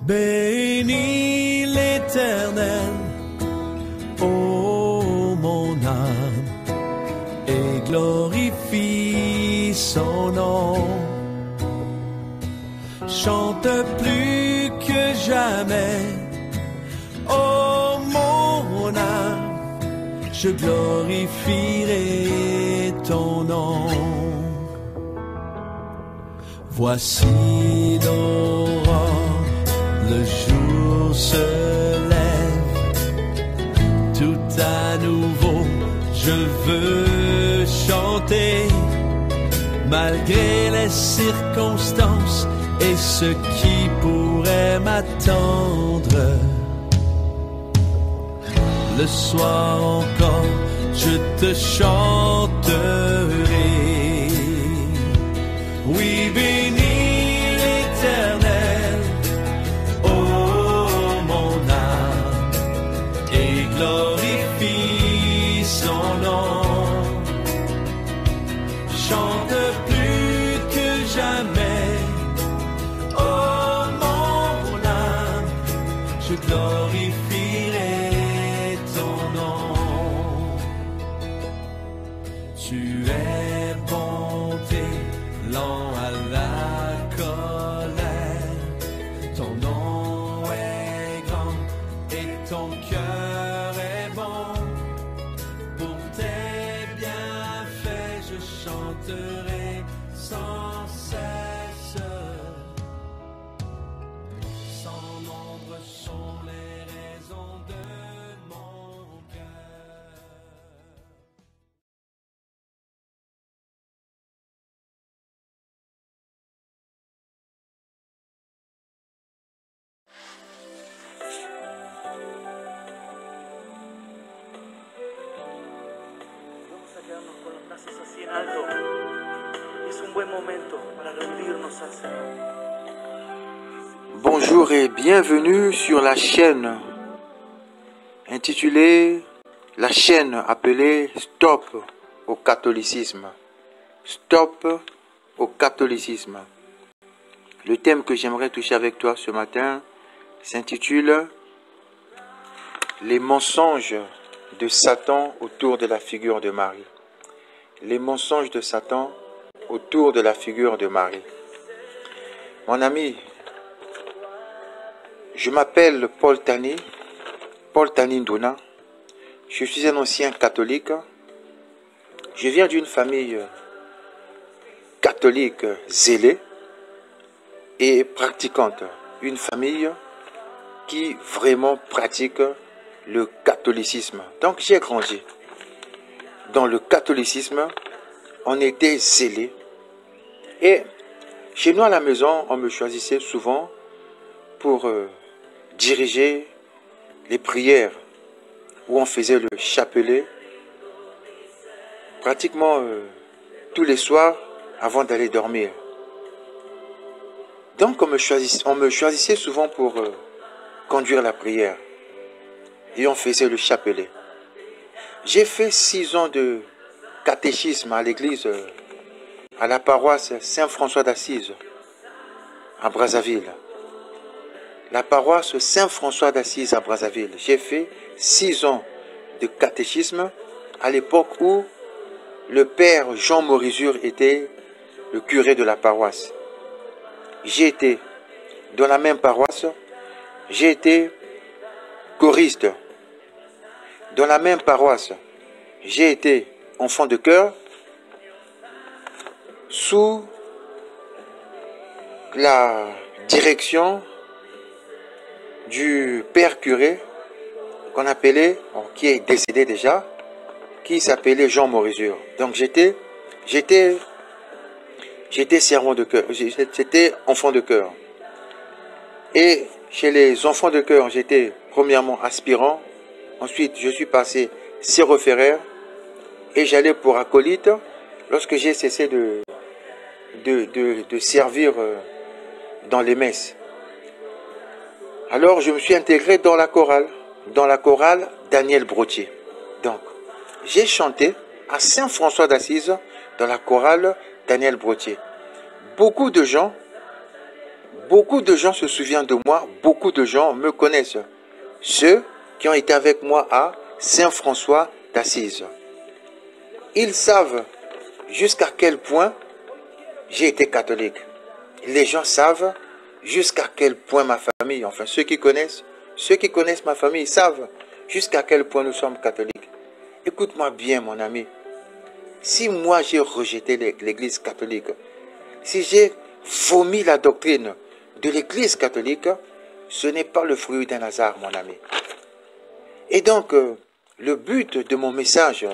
Bénis l'Éternel, ô mon âme, et glorifie son nom. Chante plus que jamais, ô mon âme, je glorifierai ton nom. Voici l'aurore, le jour se lève, tout à nouveau je veux chanter, malgré les circonstances et ce qui pourrait m'attendre. Le soir encore, je te chanterai. Oui, bénis l'Éternel, ô mon âme, et glorifie son nom. Chante plus que jamais, ô mon âme, je glorifierai ton nom. Tu es bonté, lent à la colère, ton nom est grand et ton cœur est bon. Pour tes bienfaits je chanterai sans cesse. Sans nombre sont les raisons de mon cœur. Vamos a quedarnos con los brazos así en alto. Es un buen momento para rendirnos al Señor. Bonjour et bienvenue sur la chaîne intitulée, la chaîne appelée Stop au catholicisme. Stop au catholicisme. Le thème que j'aimerais toucher avec toi ce matin s'intitule Les mensonges de Satan autour de la figure de Marie. Les mensonges de Satan autour de la figure de Marie. Mon ami, je m'appelle Paul Tani Nduna. Je suis un ancien catholique. Je viens d'une famille catholique zélée et pratiquante. Une famille qui vraiment pratique le catholicisme. Donc j'ai grandi dans le catholicisme. On était zélés. Et chez nous à la maison, on me choisissait souvent pour diriger les prières où on faisait le chapelet pratiquement tous les soirs avant d'aller dormir. Donc on me choisissait souvent pour conduire la prière et on faisait le chapelet. J'ai fait 6 ans de catéchisme à l'église, à la paroisse Saint-François d'Assise à Brazzaville. La paroisse Saint-François d'Assise à Brazzaville. J'ai fait 6 ans de catéchisme à l'époque où le père Jean Morizur était le curé de la paroisse. J'ai été dans la même paroisse, j'ai été choriste. Dans la même paroisse, j'ai été enfant de chœur sous la direction du père curé qu'on appelait, qui est décédé déjà, qui s'appelait Jean Morizur. Donc j'étais servant de chœur, j'étais enfant de chœur. Et chez les enfants de chœur, j'étais premièrement aspirant, ensuite je suis passé sérophéraire et j'allais pour acolyte lorsque j'ai cessé de servir dans les messes. Alors je me suis intégré dans la chorale Daniel Brottier. Donc j'ai chanté à Saint-François d'Assise dans la chorale Daniel Brottier. Beaucoup de gens Beaucoup de gens se souviennent de moi, beaucoup de gens me connaissent. Ceux qui ont été avec moi à Saint-François d'Assise. Ils savent jusqu'à quel point j'ai été catholique. Les gens savent jusqu'à quel point ma famille, enfin ceux qui connaissent ma famille, ils savent jusqu'à quel point nous sommes catholiques. Écoute-moi bien, mon ami. Si moi j'ai rejeté l'Église catholique, si j'ai vomi la doctrine de l'Église catholique, ce n'est pas le fruit d'un hasard, mon ami. Et donc, le but de mon message,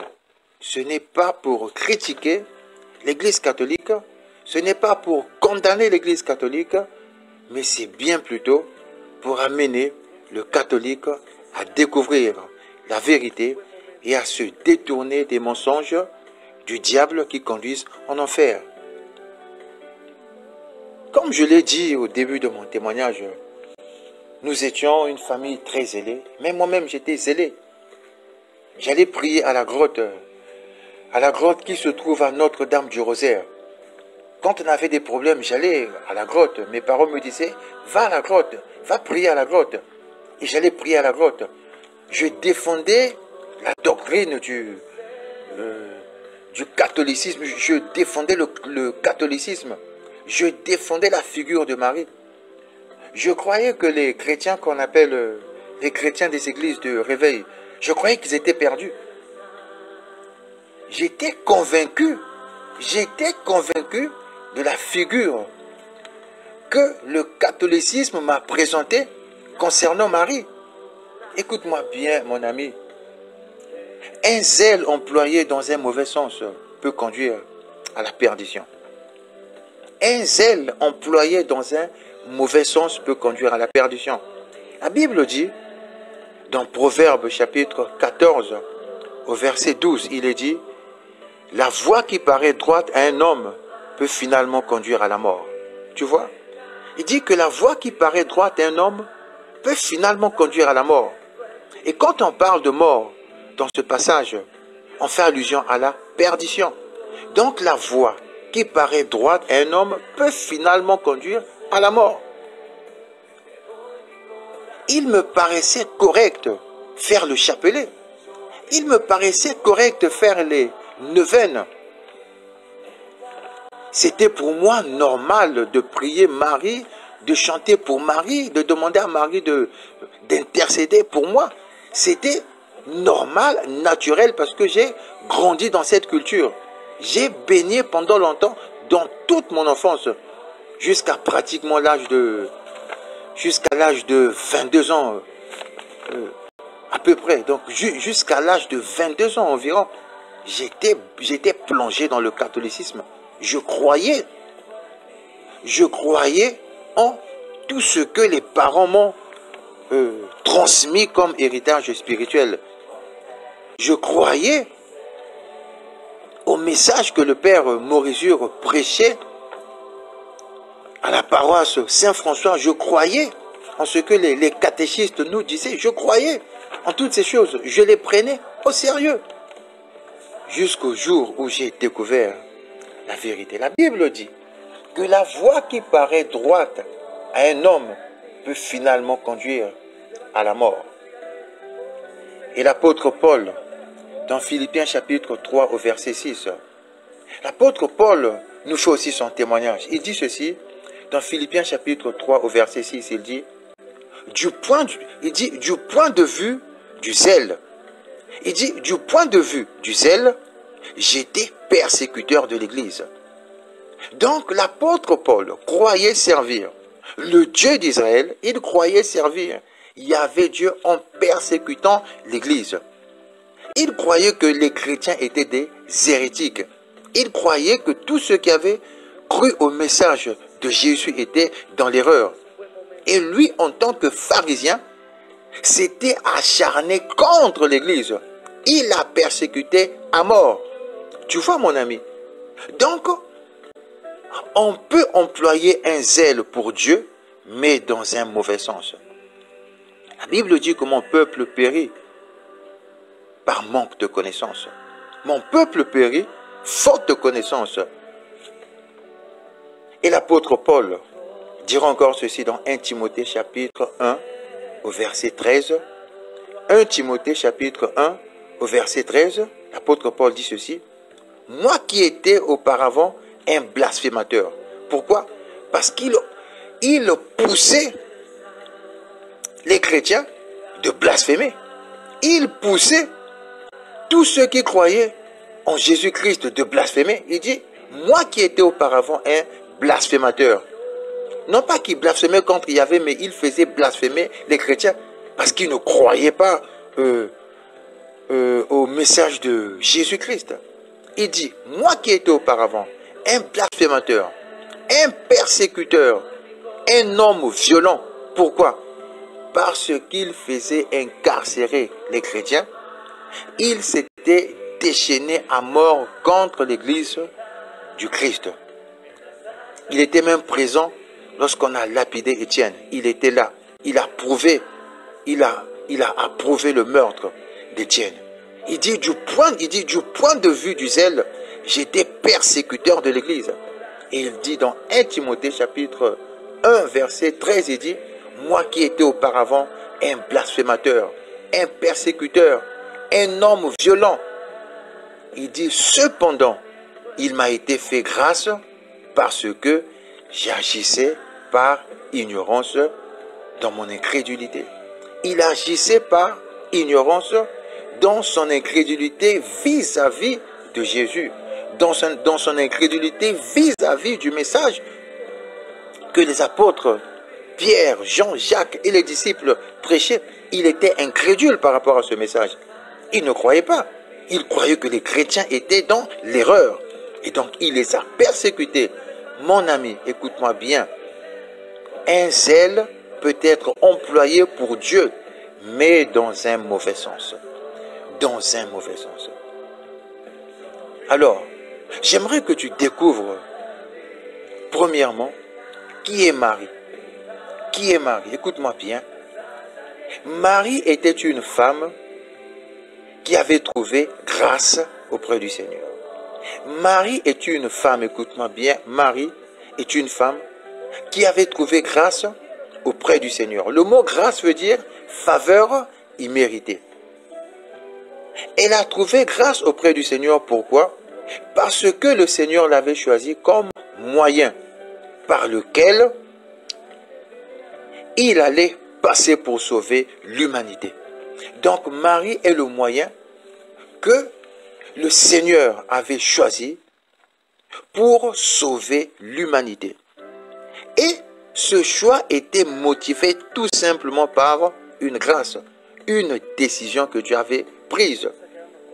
ce n'est pas pour critiquer l'Église catholique, ce n'est pas pour condamner l'Église catholique, mais c'est bien plutôt pour amener le catholique à découvrir la vérité et à se détourner des mensonges du diable qui conduisent en enfer. Comme je l'ai dit au début de mon témoignage, nous étions une famille très zélée, mais moi-même j'étais zélé. J'allais prier à la grotte qui se trouve à Notre-Dame du Rosaire. Quand on avait des problèmes, j'allais à la grotte. Mes parents me disaient, va à la grotte, va prier à la grotte. Et j'allais prier à la grotte. Je défendais la doctrine du catholicisme, je défendais le catholicisme, je défendais la figure de Marie. Je croyais que les chrétiens qu'on appelle les chrétiens des églises de réveil, je croyais qu'ils étaient perdus. J'étais convaincu de la figure que le catholicisme m'a présentée concernant Marie. Écoute-moi bien, mon ami. Un zèle employé dans un mauvais sens peut conduire à la perdition. Un zèle employé dans un mauvais sens peut conduire à la perdition. La Bible dit, dans Proverbes chapitre 14, au verset 12, il est dit, « La voie qui paraît droite à un homme peut finalement conduire à la mort. » Tu vois? Il dit que la voie qui paraît droite à un homme peut finalement conduire à la mort. Et quand on parle de mort, dans ce passage, on fait allusion à la perdition. Donc la voie qui paraît droite à un homme peut finalement conduire à la mort. Il me paraissait correct faire le chapelet. Il me paraissait correct faire les neuvaines. C'était pour moi normal de prier Marie, de chanter pour Marie, de demander à Marie d'intercéder pour moi. C'était normal, naturel, parce que j'ai grandi dans cette culture. J'ai baigné pendant longtemps, dans toute mon enfance, jusqu'à pratiquement l'âge de 22 ans, à peu près. Donc jusqu'à l'âge de 22 ans environ, j'étais plongé dans le catholicisme. Je croyais en tout ce que les parents m'ont transmis comme héritage spirituel. Je croyais au message que le père Morizur prêchait à la paroisse Saint-François. Je croyais en ce que les catéchistes nous disaient. Je croyais en toutes ces choses. Je les prenais au sérieux. Jusqu'au jour où j'ai découvert la vérité. La Bible dit que la voie qui paraît droite à un homme peut finalement conduire à la mort. Et l'apôtre Paul, dans Philippiens chapitre 3 au verset 6, l'apôtre Paul nous fait aussi son témoignage. Il dit ceci, dans Philippiens chapitre 3 au verset 6, il dit, du point de vue du zèle, j'étais persécuteur de l'Église. Donc l'apôtre Paul croyait servir le Dieu d'Israël, il croyait servir Yahvé Dieu en persécutant l'Église. Il croyait que les chrétiens étaient des hérétiques. Il croyait que tous ceux qui avaient cru au message de Jésus étaient dans l'erreur. Et lui, en tant que pharisien, s'était acharné contre l'Église. Il la persécutait à mort. Tu vois, mon ami? Donc, on peut employer un zèle pour Dieu, mais dans un mauvais sens. La Bible dit que mon peuple périt par manque de connaissance. Mon peuple périt faute de connaissance. Et l'apôtre Paul, dire encore ceci dans 1 Timothée chapitre 1 au verset 13. 1 Timothée chapitre 1 au verset 13, l'apôtre Paul dit ceci. Moi qui étais auparavant un blasphémateur. Pourquoi? Parce qu'il poussait les chrétiens de blasphémer. Il poussait tous ceux qui croyaient en Jésus-Christ de blasphémer. Il dit, moi qui étais auparavant un blasphémateur. Non pas qu'il blasphémait contre Yahvé, mais il faisait blasphémer les chrétiens parce qu'ils ne croyaient pas au message de Jésus-Christ. Il dit, moi qui étais auparavant un blasphémateur, un persécuteur, un homme violent. Pourquoi? Parce qu'il faisait incarcérer les chrétiens. Il s'était déchaîné à mort contre l'église du Christ. Il était même présent lorsqu'on a lapidé Étienne. Il était là. Il a approuvé le meurtre d'Étienne. Il dit du point de vue du zèle, j'étais persécuteur de l'église. Et il dit dans 1 Timothée chapitre 1 verset 13, il dit, moi qui étais auparavant un blasphémateur, un persécuteur, un homme violent. Il dit, cependant, il m'a été fait grâce parce que j'agissais par ignorance dans mon incrédulité. Il agissait par ignorance dans son incrédulité vis-à-vis de Jésus, dans son incrédulité vis-à-vis du message que les apôtres Pierre, Jean, Jacques et les disciples prêchaient. Il était incrédule par rapport à ce message. Il ne croyait pas. Il croyait que les chrétiens étaient dans l'erreur. Et donc il les a persécutés. Mon ami, écoute-moi bien. Un zèle peut être employé pour Dieu, mais dans un mauvais sens. Dans un mauvais sens. Alors, j'aimerais que tu découvres, premièrement, qui est Marie. Qui est Marie? Écoute-moi bien. Marie était une femme qui avait trouvé grâce auprès du Seigneur. Marie est une femme, écoute-moi bien, Marie est une femme qui avait trouvé grâce auprès du Seigneur. Le mot grâce veut dire faveur imméritée. Elle a trouvé grâce auprès du Seigneur. Pourquoi? Parce que le Seigneur l'avait choisi comme moyen par lequel il allait passer pour sauver l'humanité. Donc Marie est le moyen que le Seigneur avait choisi pour sauver l'humanité. Et ce choix était motivé tout simplement par une grâce, une décision que Dieu avait prise.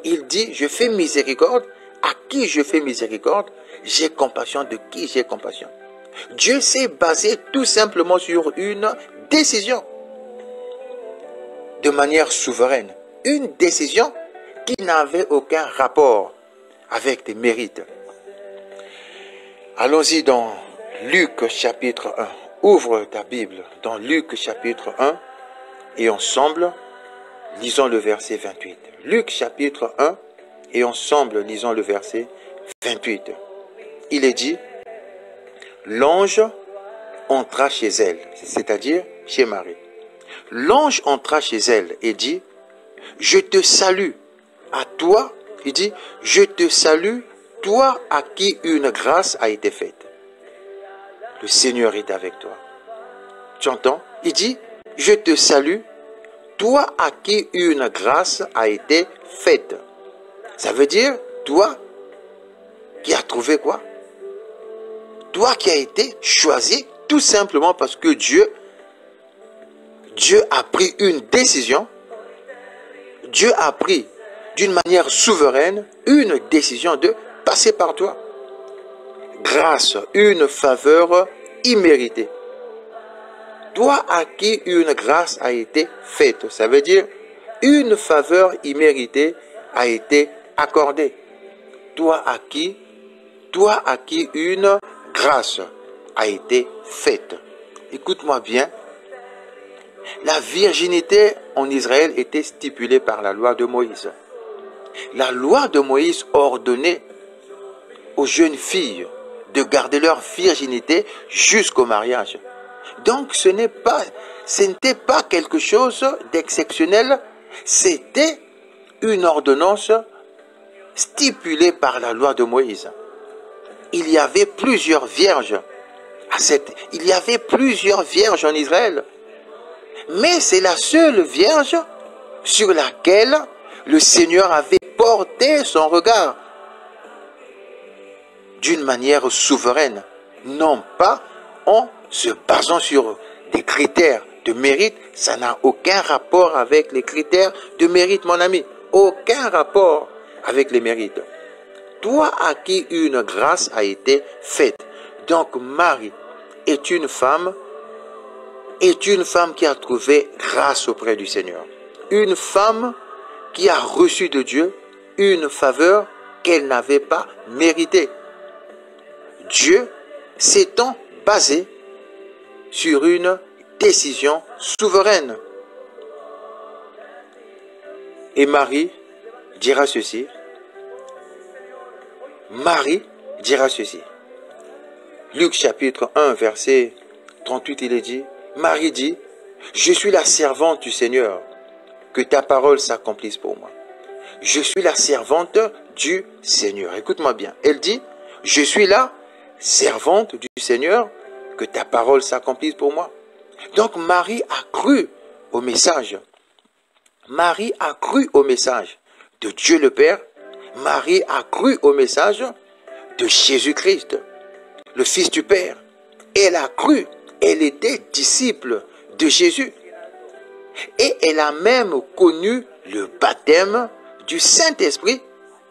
Il dit, je fais miséricorde, à qui je fais miséricorde, j'ai compassion de qui j'ai compassion. Dieu s'est basé tout simplement sur une décision, de manière souveraine. Une décision qui n'avait aucun rapport avec tes mérites. Allons-y dans Luc chapitre 1. Ouvre ta Bible dans Luc chapitre 1 et ensemble, lisons le verset 28. Luc chapitre 1 et ensemble, lisons le verset 28. Il est dit, l'ange entra chez elle, c'est-à-dire chez Marie. L'ange entra chez elle et dit, je te salue à toi, il dit, je te salue, toi à qui une grâce a été faite. Le Seigneur est avec toi. Tu entends? Il dit, je te salue, toi à qui une grâce a été faite. Ça veut dire, toi qui as trouvé quoi? Toi qui as été choisi tout simplement parce que Dieu a pris une décision. Dieu a pris d'une manière souveraine une décision de passer par toi. Grâce, une faveur imméritée. Toi à qui une grâce a été faite. Ça veut dire une faveur imméritée a été accordée. Toi à qui une grâce a été faite. Écoute-moi bien. La virginité en Israël était stipulée par la loi de Moïse. La loi de Moïse ordonnait aux jeunes filles de garder leur virginité jusqu'au mariage. Donc ce n'était pas quelque chose d'exceptionnel, c'était une ordonnance stipulée par la loi de Moïse. Il y avait plusieurs vierges il y avait plusieurs vierges en Israël. Mais c'est la seule vierge sur laquelle le Seigneur avait porté son regard d'une manière souveraine, non pas en se basant sur des critères de mérite. Ça n'a aucun rapport avec les critères de mérite, mon ami. Aucun rapport avec les mérites. Toi à qui une grâce a été faite. Donc Marie est une femme qui a trouvé grâce auprès du Seigneur. Une femme qui a reçu de Dieu une faveur qu'elle n'avait pas méritée. Dieu s'étant basé sur une décision souveraine. Et Marie dira ceci. Marie dira ceci. Luc chapitre 1, verset 38, il est dit, Marie dit, je suis la servante du Seigneur, que ta parole s'accomplisse pour moi. Je suis la servante du Seigneur. Écoute-moi bien. Elle dit, je suis la servante du Seigneur, que ta parole s'accomplisse pour moi. Donc Marie a cru au message. Marie a cru au message de Dieu le Père. Marie a cru au message de Jésus-Christ, le Fils du Père. Elle a cru, elle était disciple de Jésus. Et elle a même connu le baptême du Saint-Esprit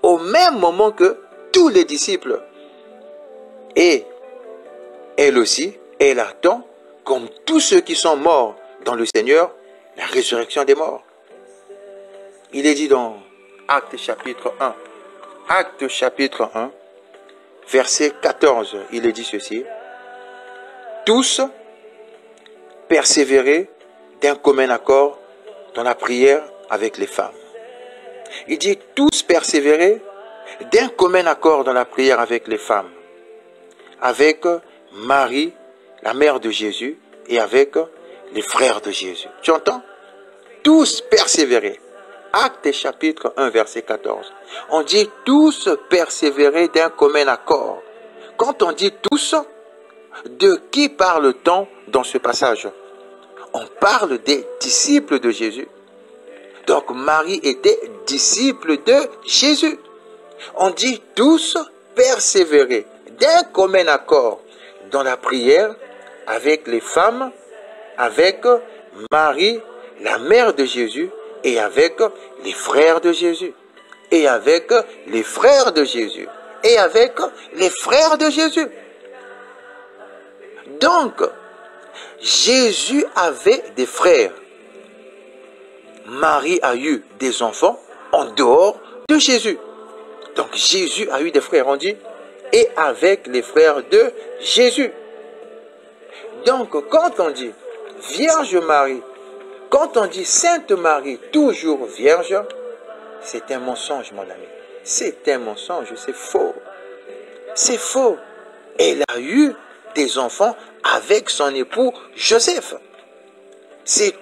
au même moment que tous les disciples. Et elle aussi, elle attend, comme tous ceux qui sont morts dans le Seigneur, la résurrection des morts. Il est dit dans Actes chapitre 1, Actes chapitre 1, verset 14, il est dit ceci. Tous persévérer d'un commun accord dans la prière avec les femmes. Il dit tous persévérer d'un commun accord dans la prière avec les femmes, avec Marie, la mère de Jésus, et avec les frères de Jésus. Tu entends? Tous persévérer. Actes chapitre 1, verset 14. On dit tous persévérer d'un commun accord. Quand on dit tous, de qui parle-t-on dans ce passage? On parle des disciples de Jésus. Donc Marie était disciple de Jésus. On dit tous persévérer d'un commun accord dans la prière avec les femmes, avec Marie, la mère de Jésus, et avec les frères de Jésus, et avec les frères de Jésus, et avec les frères de Jésus. Donc, Jésus avait des frères. Marie a eu des enfants en dehors de Jésus. Donc, Jésus a eu des frères, on dit, et avec les frères de Jésus. Donc, quand on dit Vierge Marie, quand on dit Sainte Marie, toujours vierge, c'est un mensonge, mon ami. C'est un mensonge, c'est faux. C'est faux. Elle a eu des enfants avec son époux Joseph. C'est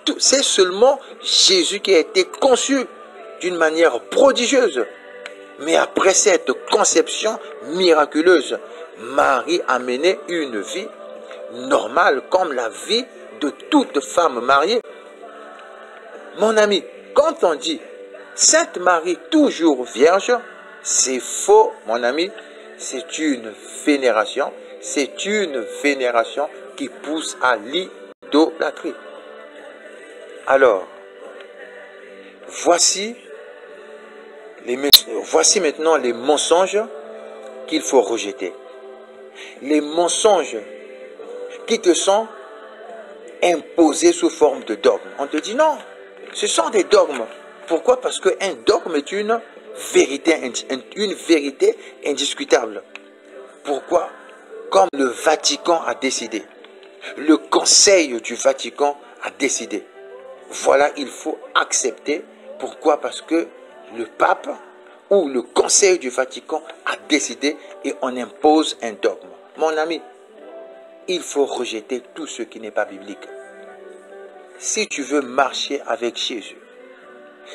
seulement Jésus qui a été conçu d'une manière prodigieuse. Mais après cette conception miraculeuse, Marie a mené une vie normale comme la vie de toute femme mariée. Mon ami, quand on dit Sainte Marie toujours vierge, c'est faux, mon ami. C'est une vénération. C'est une vénération qui pousse à l'idolâtrie. Alors, voici maintenant les mensonges qu'il faut rejeter. Les mensonges qui te sont imposés sous forme de dogme. On te dit non, ce sont des dogmes. Pourquoi? Parce qu'un dogme est une vérité indiscutable. Pourquoi? Comme le Vatican a décidé. Le Conseil du Vatican a décidé. Voilà, il faut accepter. Pourquoi? Parce que le pape ou le Conseil du Vatican a décidé et on impose un dogme. Mon ami, il faut rejeter tout ce qui n'est pas biblique. Si tu veux marcher avec Jésus,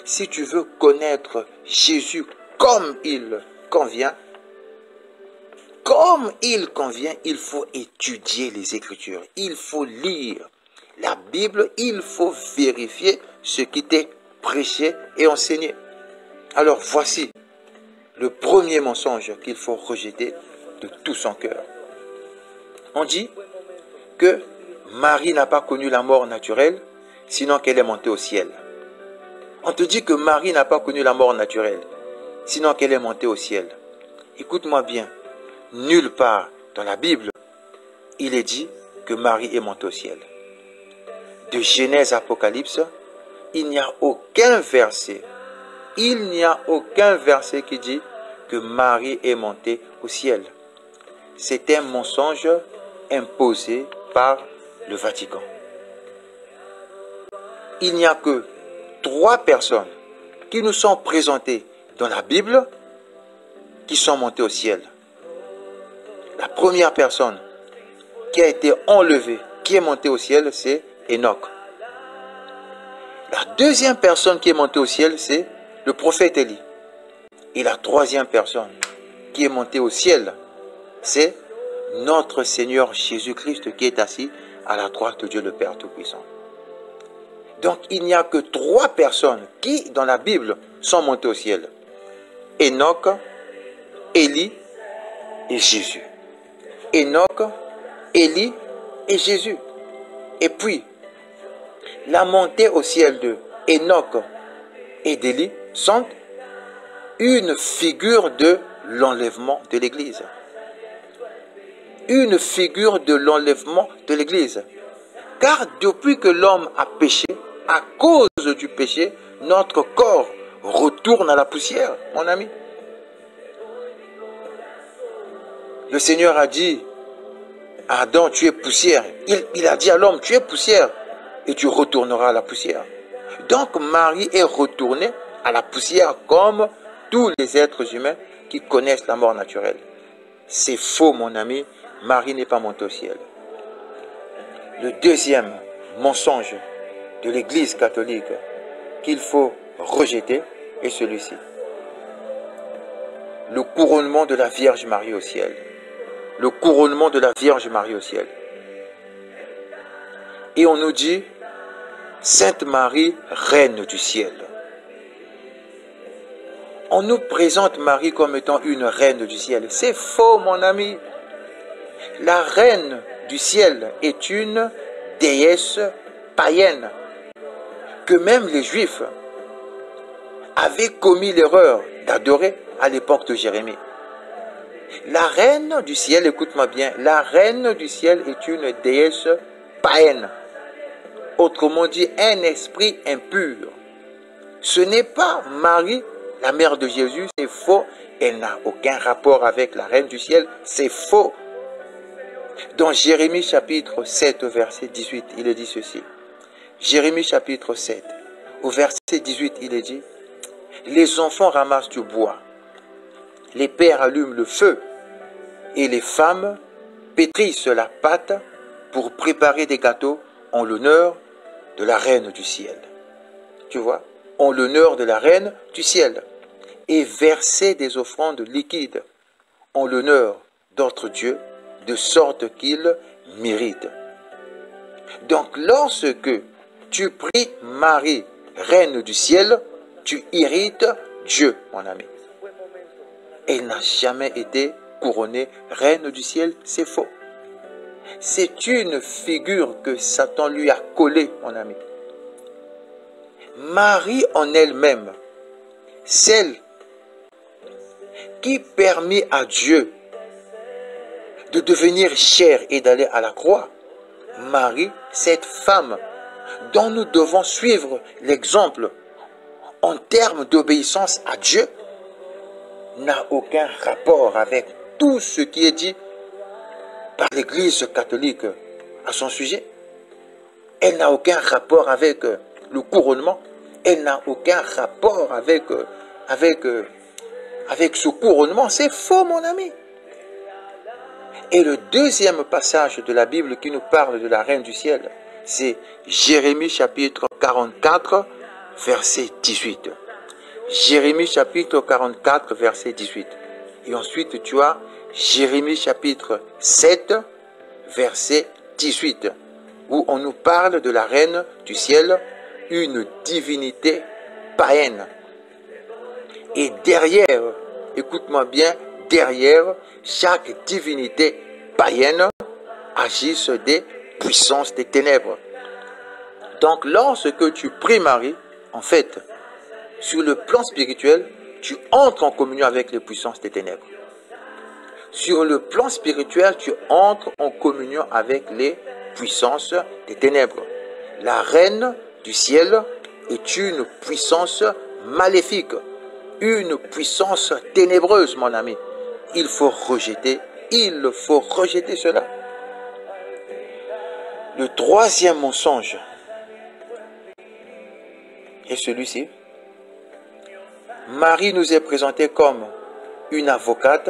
si tu veux connaître Jésus comme il convient, il faut étudier les Écritures, il faut lire la Bible, il faut vérifier ce qui t'est prêché et enseigné. Alors voici le premier mensonge qu'il faut rejeter de tout son cœur. On dit que Marie n'a pas connu la mort naturelle, sinon qu'elle est montée au ciel. On te dit que Marie n'a pas connu la mort naturelle, sinon qu'elle est montée au ciel. Écoute-moi bien, nulle part dans la Bible, il est dit que Marie est montée au ciel. De Genèse à Apocalypse, il n'y a aucun verset, qui dit que Marie est montée au ciel. C'est un mensonge imposé par le Vatican. Il n'y a que 3 personnes qui nous sont présentées dans la Bible qui sont montées au ciel. La première personne qui a été enlevée, qui est montée au ciel, c'est Enoch. La deuxième personne qui est montée au ciel, c'est le prophète Élie. Et la troisième personne qui est montée au ciel, c'est notre Seigneur Jésus-Christ qui est assis à la droite de Dieu le Père Tout-Puissant. Donc il n'y a que 3 personnes qui, dans la Bible, sont montées au ciel. Enoch, Élie et Jésus. Enoch, Élie et Jésus. Et puis, la montée au ciel de Enoch et d'Élie sont une figure de l'enlèvement de l'Église. Une figure de l'enlèvement de l'Église. Car depuis que l'homme a péché, à cause du péché, notre corps retourne à la poussière, mon ami. Le Seigneur a dit à Adam, tu es poussière. Il a dit à l'homme, tu es poussière et tu retourneras à la poussière. Donc Marie est retournée à la poussière comme tous les êtres humains qui connaissent la mort naturelle. C'est faux, mon ami. Marie n'est pas montée au ciel. Le deuxième mensonge de l'Église catholique qu'il faut rejeter est celui-ci. Le couronnement de la Vierge Marie au ciel. Le couronnement de la Vierge Marie au ciel. Et on nous dit, Sainte Marie, Reine du ciel. On nous présente Marie comme étant une reine du ciel. C'est faux, mon ami. La reine du ciel est une déesse païenne que même les Juifs avaient commis l'erreur d'adorer à l'époque de Jérémie. La reine du ciel, écoute-moi bien, la reine du ciel est une déesse païenne. Autrement dit, un esprit impur. Ce n'est pas Marie, la mère de Jésus, c'est faux. Elle n'a aucun rapport avec la reine du ciel, c'est faux. Dans Jérémie chapitre 7 au verset 18, il est dit ceci. Jérémie chapitre 7, au verset 18, il est dit, les enfants ramassent du bois, les pères allument le feu et les femmes pétrissent la pâte pour préparer des gâteaux en l'honneur de la reine du ciel. Tu vois, en l'honneur de la reine du ciel. Et verser des offrandes liquides en l'honneur d'autres dieux, de sorte qu'ils méritent. Donc lorsque tu pries Marie, reine du ciel, tu irrites Dieu, mon ami. Elle n'a jamais été couronnée reine du ciel, c'est faux. C'est une figure que Satan lui a collée, mon ami. Marie en elle-même, celle qui permet à Dieu de devenir chair et d'aller à la croix, Marie, cette femme dont nous devons suivre l'exemple en termes d'obéissance à Dieu, n'a aucun rapport avec tout ce qui est dit par l'Église catholique à son sujet. Elle n'a aucun rapport avec le couronnement. Elle n'a aucun rapport avec ce couronnement. C'est faux, mon ami. Et le deuxième passage de la Bible qui nous parle de la Reine du ciel, c'est Jérémie chapitre 44, verset 18. Jérémie chapitre 44, verset 18. Et ensuite, tu as Jérémie chapitre 7, verset 18, où on nous parle de la Reine du ciel, une divinité païenne. Et derrière, écoute-moi bien, derrière chaque divinité païenne agissent des puissances des ténèbres. Donc lorsque tu pries Marie, en fait, sur le plan spirituel, tu entres en communion avec les puissances des ténèbres. Sur le plan spirituel, tu entres en communion avec les puissances des ténèbres. La Reine du ciel est une puissance maléfique, une puissance ténébreuse, mon ami. Il faut rejeter cela. Le troisième mensonge est celui-ci. Marie nous est présentée comme une avocate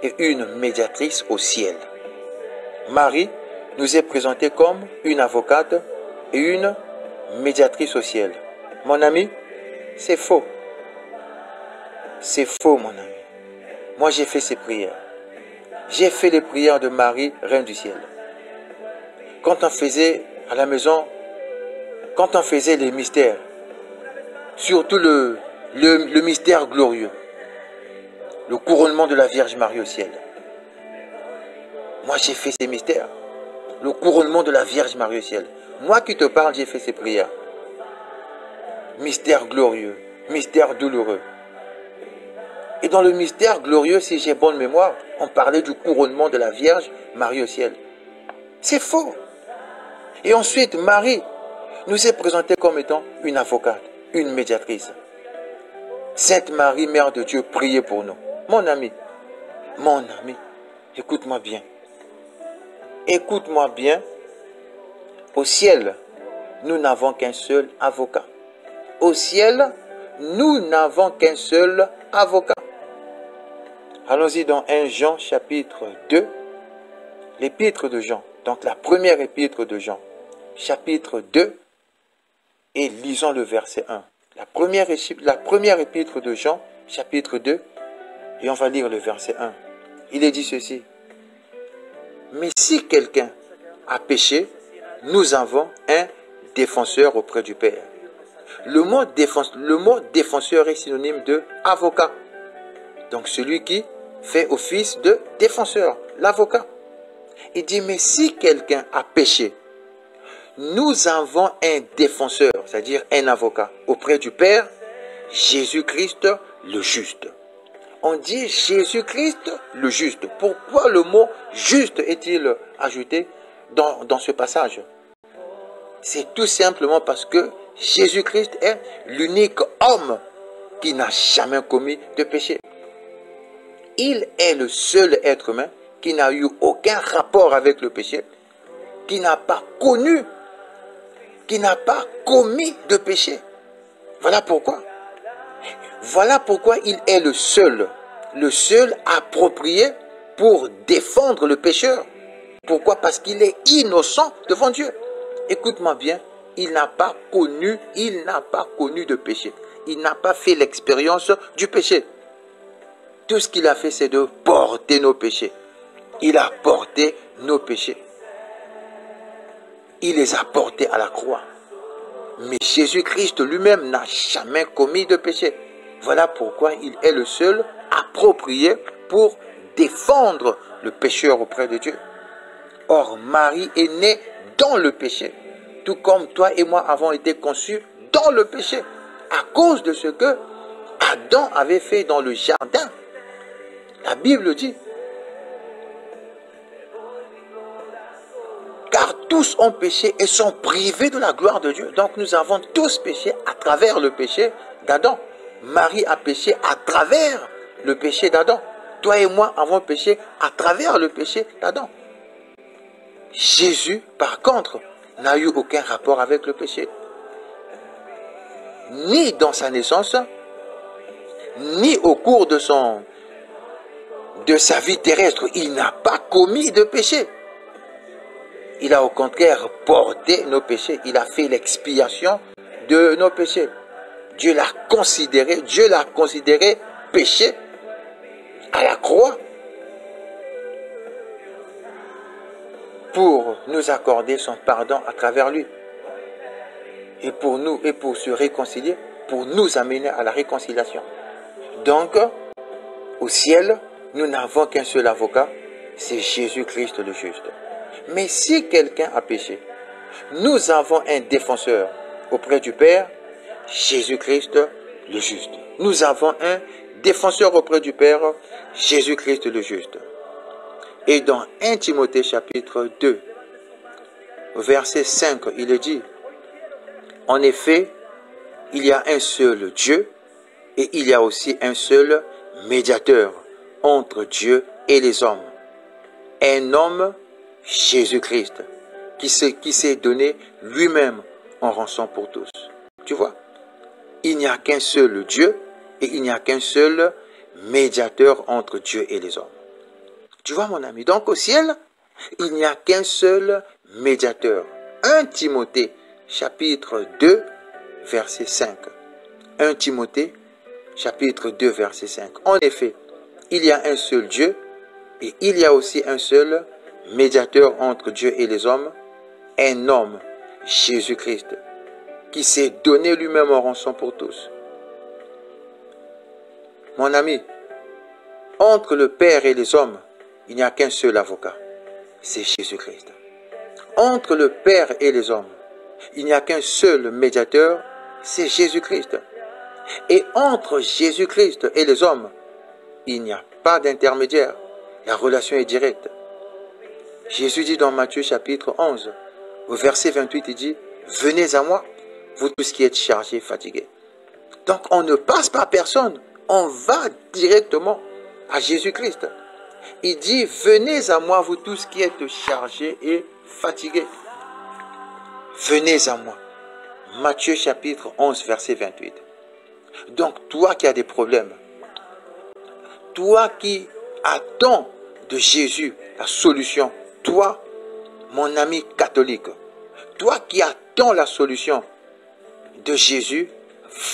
et une médiatrice au ciel. Marie nous est présentée comme une avocate et une médiatrice au ciel. Mon ami, c'est faux. C'est faux, mon ami. Moi, j'ai fait ces prières. J'ai fait les prières de Marie, Reine du ciel. Quand on faisait à la maison, quand on faisait les mystères, surtout le mystère glorieux, le couronnement de la Vierge Marie au ciel. Moi, j'ai fait ces mystères. Le couronnement de la Vierge Marie au ciel. Moi qui te parle, j'ai fait ces prières. Mystère glorieux, mystère douloureux. Et dans le mystère glorieux, si j'ai bonne mémoire, on parlait du couronnement de la Vierge Marie au ciel. C'est faux. Et ensuite, Marie nous est présentée comme étant une avocate, une médiatrice. Sainte Marie, Mère de Dieu, priez pour nous. Mon ami, écoute-moi bien. Écoute-moi bien. Au ciel, nous n'avons qu'un seul avocat. Au ciel, nous n'avons qu'un seul avocat. Allons-y dans 1 Jean chapitre 2, l'épître de Jean. Donc la première épître de Jean, chapitre 2, et lisons le verset 1. La première épître de Jean, chapitre 2, et on va lire le verset 1. Il est dit ceci. Mais si quelqu'un a péché, nous avons un défenseur auprès du Père. Le mot défenseur est synonyme de avocat. Donc celui qui fait office de défenseur, l'avocat. Il dit, mais si quelqu'un a péché, nous avons un défenseur, c'est-à-dire un avocat, auprès du Père, Jésus-Christ le juste. On dit Jésus-Christ le juste. Pourquoi le mot juste est-il ajouté dans ce passage? C'est tout simplement parce que Jésus-Christ est l'unique homme qui n'a jamais commis de péché. Il est le seul être humain qui n'a eu aucun rapport avec le péché, qui n'a pas connu, qui n'a pas commis de péché. Voilà pourquoi. Voilà pourquoi il est le seul approprié pour défendre le pécheur. Pourquoi? Parce qu'il est innocent devant Dieu. Écoute-moi bien, il n'a pas connu de péché. Il n'a pas fait l'expérience du péché. Tout ce qu'il a fait, c'est de porter nos péchés. Il a porté nos péchés. Il les a portés à la croix. Mais Jésus-Christ lui-même n'a jamais commis de péché. Voilà pourquoi il est le seul approprié pour défendre le pécheur auprès de Dieu. Or, Marie est née dans le péché, tout comme toi et moi avons été conçus dans le péché, à cause de ce que Adam avait fait dans le jardin. La Bible dit, car tous ont péché et sont privés de la gloire de Dieu. Donc nous avons tous péché à travers le péché d'Adam. Marie a péché à travers le péché d'Adam. Toi et moi avons péché à travers le péché d'Adam. Jésus, par contre, n'a eu aucun rapport avec le péché. Ni dans sa naissance, ni au cours de de sa vie terrestre, il n'a pas commis de péché. Il a au contraire porté nos péchés. Il a fait l'expiation de nos péchés. Dieu l'a considéré péché à la croix pour nous accorder son pardon à travers lui. Et pour se réconcilier, pour nous amener à la réconciliation. Donc, au ciel, nous n'avons qu'un seul avocat, c'est Jésus-Christ le juste. Mais si quelqu'un a péché, nous avons un défenseur auprès du Père, Jésus-Christ le juste. Nous avons un défenseur auprès du Père, Jésus-Christ le juste. Et dans 1 Timothée chapitre 2, verset 5, il est dit, en effet, il y a un seul Dieu et il y a aussi un seul médiateur entre Dieu et les hommes. Un homme, Jésus-Christ, qui s'est donné lui-même en rançon pour tous. Tu vois, il n'y a qu'un seul Dieu et il n'y a qu'un seul médiateur entre Dieu et les hommes. Tu vois mon ami, donc au ciel, il n'y a qu'un seul médiateur. 1 Timothée chapitre 2 verset 5. 1 Timothée chapitre 2 verset 5. En effet, il y a un seul Dieu et il y a aussi un seul médiateur entre Dieu et les hommes, un homme, Jésus-Christ, qui s'est donné lui-même en rançon pour tous. Mon ami, entre le Père et les hommes, il n'y a qu'un seul avocat, c'est Jésus-Christ. Entre le Père et les hommes, il n'y a qu'un seul médiateur, c'est Jésus-Christ. Et entre Jésus-Christ et les hommes, il n'y a pas d'intermédiaire. La relation est directe. Jésus dit dans Matthieu chapitre 11, au verset 28, il dit, « Venez à moi, vous tous qui êtes chargés, fatigués. » Donc on ne passe par personne, on va directement à Jésus-Christ. Il dit, « Venez à moi, vous tous qui êtes chargés et fatigués. » Venez à moi. Matthieu chapitre 11, verset 28. Donc toi qui as des problèmes, toi qui attends de Jésus la solution, toi, mon ami catholique, toi qui attends la solution de Jésus,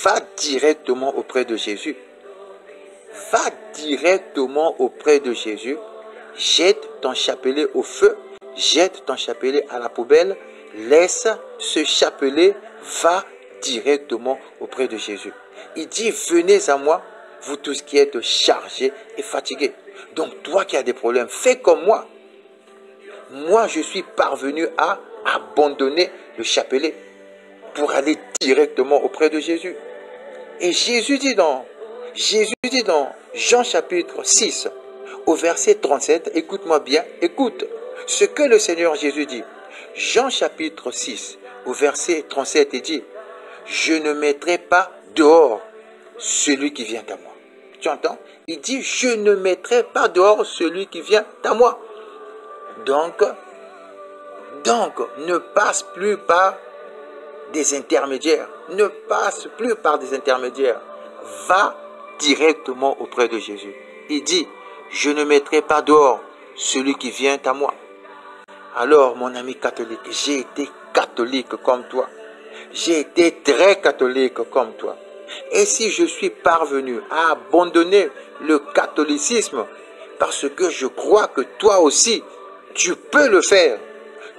va directement auprès de Jésus. Va directement auprès de Jésus, jette ton chapelet au feu, jette ton chapelet à la poubelle, laisse ce chapelet, va directement auprès de Jésus. Il dit, venez à moi, vous tous qui êtes chargés et fatigués. Donc toi qui as des problèmes, fais comme moi. Moi, je suis parvenu à abandonner le chapelet pour aller directement auprès de Jésus. Et Jésus dit dans Jean chapitre 6, au verset 37, écoute-moi bien, écoute ce que le Seigneur Jésus dit. Jean chapitre 6, au verset 37, il dit, « Je ne mettrai pas dehors celui qui vient à moi. » Tu entends? Il dit, « Je ne mettrai pas dehors celui qui vient à moi. » Donc, ne passe plus par des intermédiaires. Ne passe plus par des intermédiaires. Va directement auprès de Jésus. Il dit, je ne mettrai pas dehors celui qui vient à moi. Alors, mon ami catholique, j'ai été catholique comme toi. J'ai été très catholique comme toi. Et si je suis parvenu à abandonner le catholicisme, parce que je crois que toi aussi, tu peux le faire.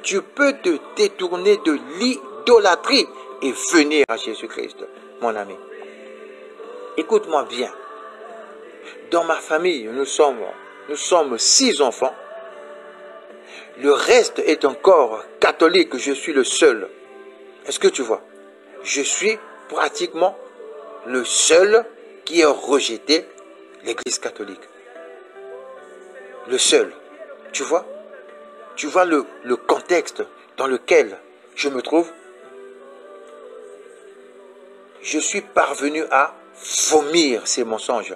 Tu peux te détourner de l'idolâtrie et venir à Jésus-Christ, mon ami. Écoute-moi bien. Dans ma famille, nous sommes 6 enfants. Le reste est encore catholique. Je suis le seul. Est-ce que tu vois? Je suis pratiquement le seul qui a rejeté l'Église catholique. Le seul. Tu vois? Tu vois le contexte dans lequel je me trouve? Je suis parvenu à vomir ces mensonges.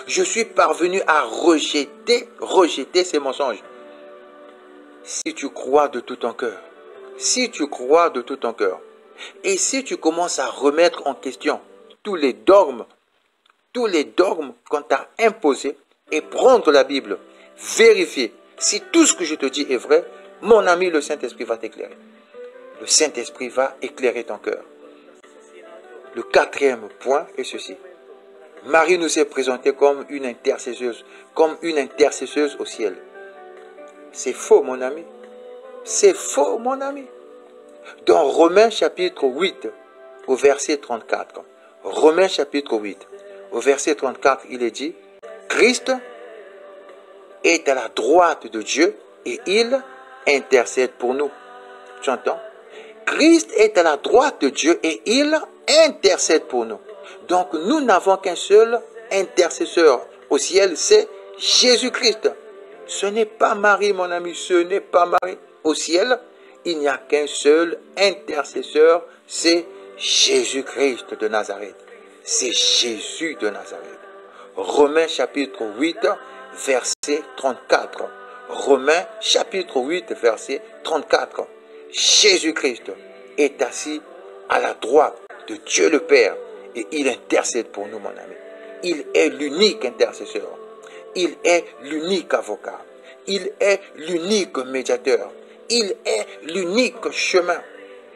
Je suis parvenu à rejeter ces mensonges. Si tu crois de tout ton cœur, si tu crois de tout ton cœur, et si tu commences à remettre en question tous les dogmes qu'on t'a imposés, et prendre la Bible, vérifier si tout ce que je te dis est vrai, mon ami, le Saint-Esprit va t'éclairer. Le Saint-Esprit va éclairer ton cœur. Le quatrième point est ceci. Marie nous est présentée comme une intercesseuse au ciel. C'est faux, mon ami. C'est faux, mon ami. Dans Romains chapitre 8, au verset 34. Romains chapitre 8, au verset 34, il est dit, Christ est à la droite de Dieu et il intercède pour nous. Tu entends? Christ est à la droite de Dieu et il intercède pour nous. Donc nous n'avons qu'un seul intercesseur au ciel, c'est Jésus-Christ. Ce n'est pas Marie, mon ami, ce n'est pas Marie. Au ciel, il n'y a qu'un seul intercesseur, c'est Jésus-Christ de Nazareth. C'est Jésus de Nazareth. Romains chapitre 8, verset 34. Romains chapitre 8, verset 34. Jésus-Christ est assis à la droite de Dieu le Père et il intercède pour nous, mon ami. Il est l'unique intercesseur. Il est l'unique avocat. Il est l'unique médiateur. Il est l'unique chemin.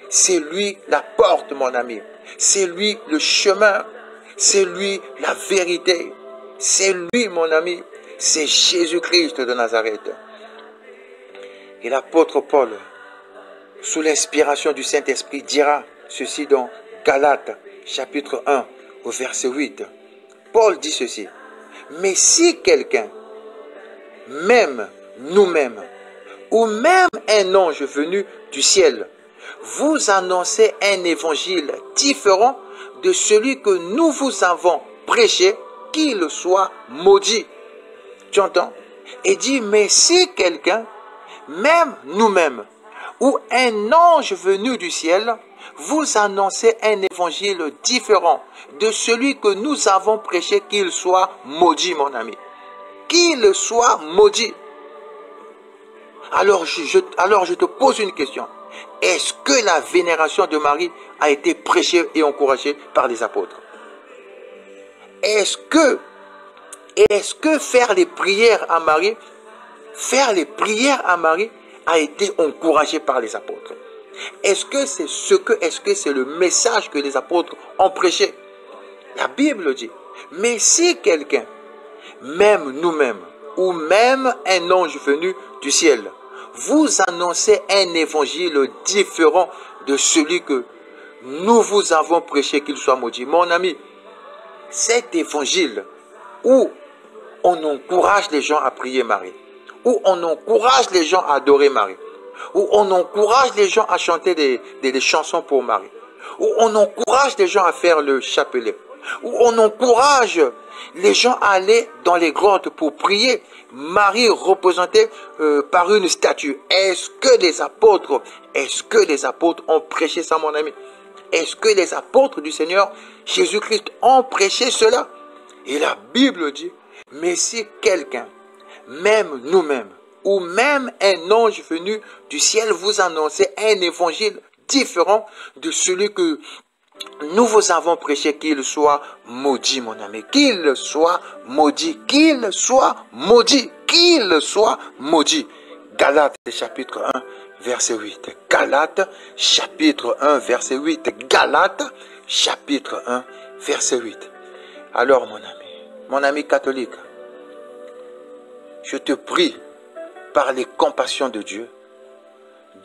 C'est lui la porte, mon ami. C'est lui le chemin. C'est lui la vérité. C'est lui, mon ami. C'est Jésus-Christ de Nazareth. Et l'apôtre Paul, sous l'inspiration du Saint-Esprit, dira ceci dans Galates, chapitre 1, au verset 8. Paul dit ceci. Mais si quelqu'un, même nous-mêmes, ou même un ange venu du ciel, vous annonçait un évangile différent de celui que nous vous avons prêché, qu'il soit maudit. Tu entends? Et dit, mais si quelqu'un, même nous-mêmes, ou un ange venu du ciel, vous annoncez un évangile différent de celui que nous avons prêché, qu'il soit maudit, mon ami. Qu'il soit maudit. Alors je te pose une question. Est-ce que la vénération de Marie a été prêchée et encouragée par les apôtres? Est-ce que faire les prières à Marie a été encouragé par les apôtres? Est-ce que c'est le message que les apôtres ont prêché? La Bible dit, mais si quelqu'un, même nous-mêmes, ou même un ange venu du ciel, vous annoncez un évangile différent de celui que nous vous avons prêché, qu'il soit maudit. Mon ami, cet évangile où on encourage les gens à prier Marie, où on encourage les gens à adorer Marie, où on encourage les gens à chanter des chansons pour Marie, où on encourage les gens à faire le chapelet, où on encourage les gens à aller dans les grottes pour prier Marie représentée par une statue. Est-ce que les apôtres ont prêché ça, mon ami? Est-ce que les apôtres du Seigneur Jésus-Christ ont prêché cela? Et la Bible dit, mais si quelqu'un, même nous-mêmes, ou même un ange venu du ciel vous annonçait un évangile différent de celui que nous vous avons prêché, qu'il soit maudit, mon ami. Qu'il soit maudit. Qu'il soit maudit. Qu'il soit maudit. Galates chapitre 1, verset 8. Galates chapitre 1, verset 8. Galates chapitre 1, verset 8. Alors, mon ami catholique, je te prie, par les compassions de Dieu,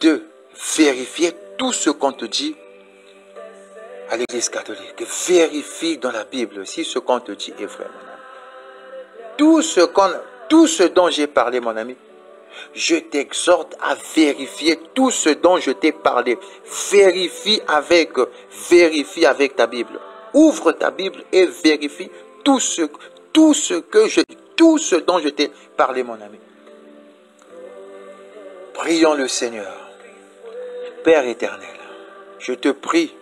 de vérifier tout ce qu'on te dit à l'église catholique. Vérifie dans la Bible si ce qu'on te dit est vrai, mon ami. Tout ce dont j'ai parlé, mon ami, je t'exhorte à vérifier tout ce dont je t'ai parlé. Vérifie avec ta Bible. Ouvre ta Bible et vérifie tout ce dont je t'ai parlé, mon ami. Prions le Seigneur. Père éternel, je te prie,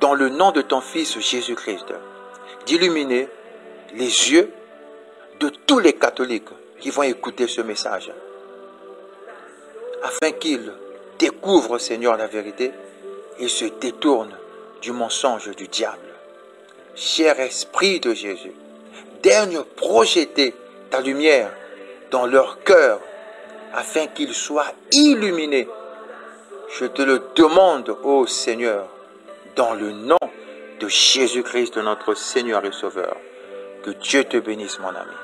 dans le nom de ton Fils Jésus-Christ, d'illuminer les yeux de tous les catholiques qui vont écouter ce message, afin qu'ils découvrent, Seigneur, la vérité et se détournent du mensonge du diable. Cher Esprit de Jésus, daigne projeter ta lumière dans leur cœur afin qu'ils soient illuminés. Je te le demande, ô Seigneur, dans le nom de Jésus-Christ, notre Seigneur et Sauveur. Que Dieu te bénisse, mon ami.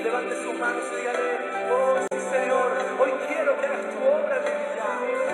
Levante sus manos y dígale, oh sí Señor, hoy quiero que hagas tu obra en mi vida.